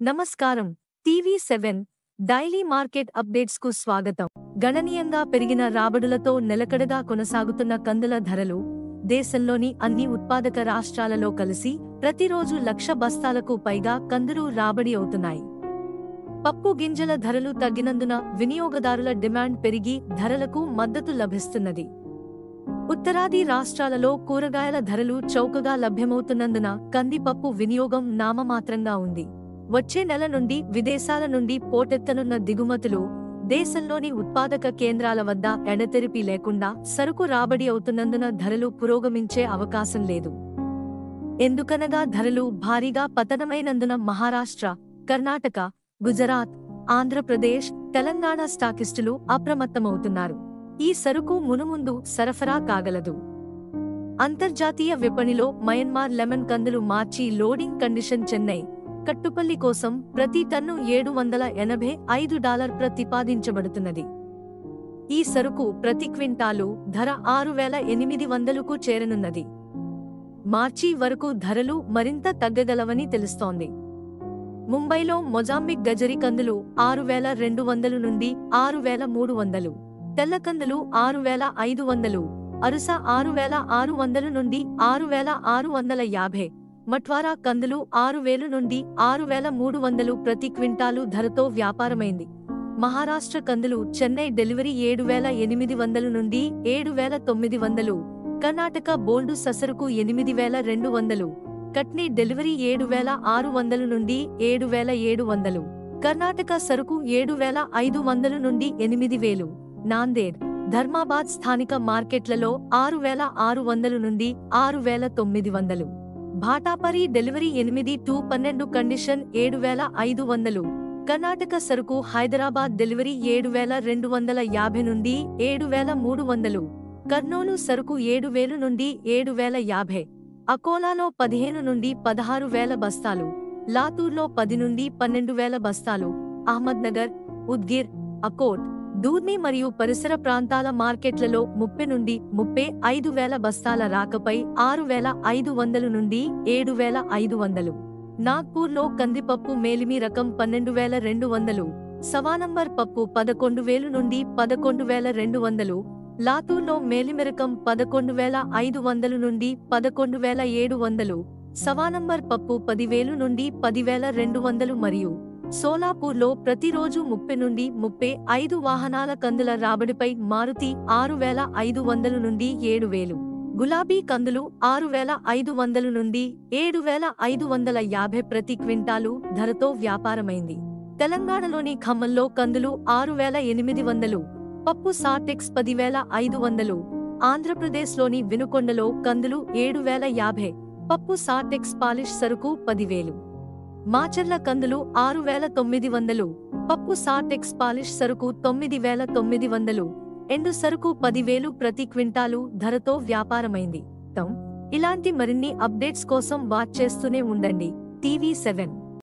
నమస్కారం. టీవీ7 daily market updates కు స్వాగతం. గణనీయంగా పెరిగిన రాబడులతో నిలకడగా కొనసాగుతున్న కందుల ధరలు దేశంలోని అన్ని ఉత్పాదక రాష్ట్రాలలో కలిసి ప్రతిరోజు 1,00,000 బస్తాలకు పైగా కందులు రాబడి అవుతున్నాయి. పప్పు గింజల ధరలు తగ్గినందున వినియోగదారుల డిమాండ్ పెరిగి ధరలకు మద్దతు లభిస్తున్నది. ఉత్తరాది రాష్ట్రాలలో కూరగాయల ధరలు చౌకగా లభ్యమవుతున్నందున కందిపప్పు వినియోగం నామమాత్రంగా ఉంది. వచ్చే నెల నుండి విదేశాల నుండి పోటెత్తనున్న దిగుమతులు దేశంలోని ఉత్పాదక కేంద్రాల వద్ద ఎడతెరిపి లేకుండా సరుకు రాబడి అవుతున్నందున ధరలు పురోగమించే అవకాశం లేదు. ఎందుకనగా ధరలు భారీగా పతనమైనందున మహారాష్ట్ర, కర్ణాటక, గుజరాత్, ఆంధ్రప్రదేశ్, తెలంగాణ స్టాకిస్టులు అప్రమత్తమవుతున్నారు. ఈ సరుకు మునుముందు సరఫరా కాగలదు. అంతర్జాతీయ విపణిలో మయన్మార్ లెమన్ కందులు మార్చి లోడింగ్ కండిషన్ చెన్నై, కట్టుపల్లి కోసం ప్రతి టన్ను $785 ప్రతిపాదించబడుతున్నది. ఈ సరుకు ప్రతి క్వింటాలు ధర 6,800కు చేరనున్నది. మార్చి వరకు ధరలు మరింత తగ్గగలవని తెలుస్తోంది. ముంబైలో మొజాంబిక్ గజరి కందులు 6,200 నుండి 6,300, తెల్లకందులు 6,500, అరుస 6,600 నుండి 6,650, మట్వారా కందులు 6,000 నుండి 6,300 ప్రతి క్వింటాలు ధరతో వ్యాపారమైంది. మహారాష్ట్ర కందులు చెన్నై డెలివరీ 7,800 నుండి 7,900, కర్ణాటక బోల్డు ససరుకు 8,200, కట్నీ డెలివరీ 7,600 నుండి 7,700, కర్ణాటక సరుకు 7,500 నుండి 8,000, నాందేడ్, ధర్మాబాద్ స్థానిక మార్కెట్లలో 6,600 నుండి 6,900, భాటాపరి డెలివరీ 8-12 కండిషన్ 7,500, కర్ణాటక సరుకు హైదరాబాద్ డెలివరీ 7,250 నుండి 7,300, కర్నూలు సరుకు 7,000 నుండి 7,050, అకోలాలో 15 నుండి 16,000 బస్తాలు, లాతూర్లో 10 నుండి 12,000 బస్తాలు, అహ్మద్నగర్, ఉద్గిర్, అకోట్, దూర్ని మరియు పరిసర ప్రాంతాల మార్కెట్లలో 30 నుండి 35,000 బస్తాల రాకపై 6,500 నుండి 7,500. నాగ్పూర్లో కందిపప్పు మేలిమి రకం 12,200, సవానంబర్ పప్పు 11,000 నుండి 11,200, లాతూర్లో మేలిమి రకం 11,500 నుండి 11,700, సవానంబర్ పప్పు 10,000 నుండి 10,200 మరియు సోలాపూర్లో ప్రతిరోజు 30 నుండి 35 వాహనాల కందుల రాబడిపై మారుతి 6,500 నుండి 7,000, గులాబీ కందులు 6,500 నుండి 7,550 ప్రతి క్వింటాలు ధరతో వ్యాపారమైంది. తెలంగాణలోని ఖమ్మంలో కందులు 6,800, పప్పు సాటెక్స్ 10,500, ఆంధ్రప్రదేశ్లోని వినుకొండలో కందులు 7,050, పప్పు సాటెక్స్ పాలిష్ సరుకు 10,000, మాచర్ల కందులు 6,900, పప్పు సాటెక్స్ పాలిష్ సరుకు 9,900, ఎండు సరుకు 10,000 ప్రతి క్వింటాలు ధరతో వ్యాపారమైంది. ఇలాంటి మరిన్ని అప్డేట్స్ కోసం వాచ్ చేస్తూనే ఉండండి టీవీ7.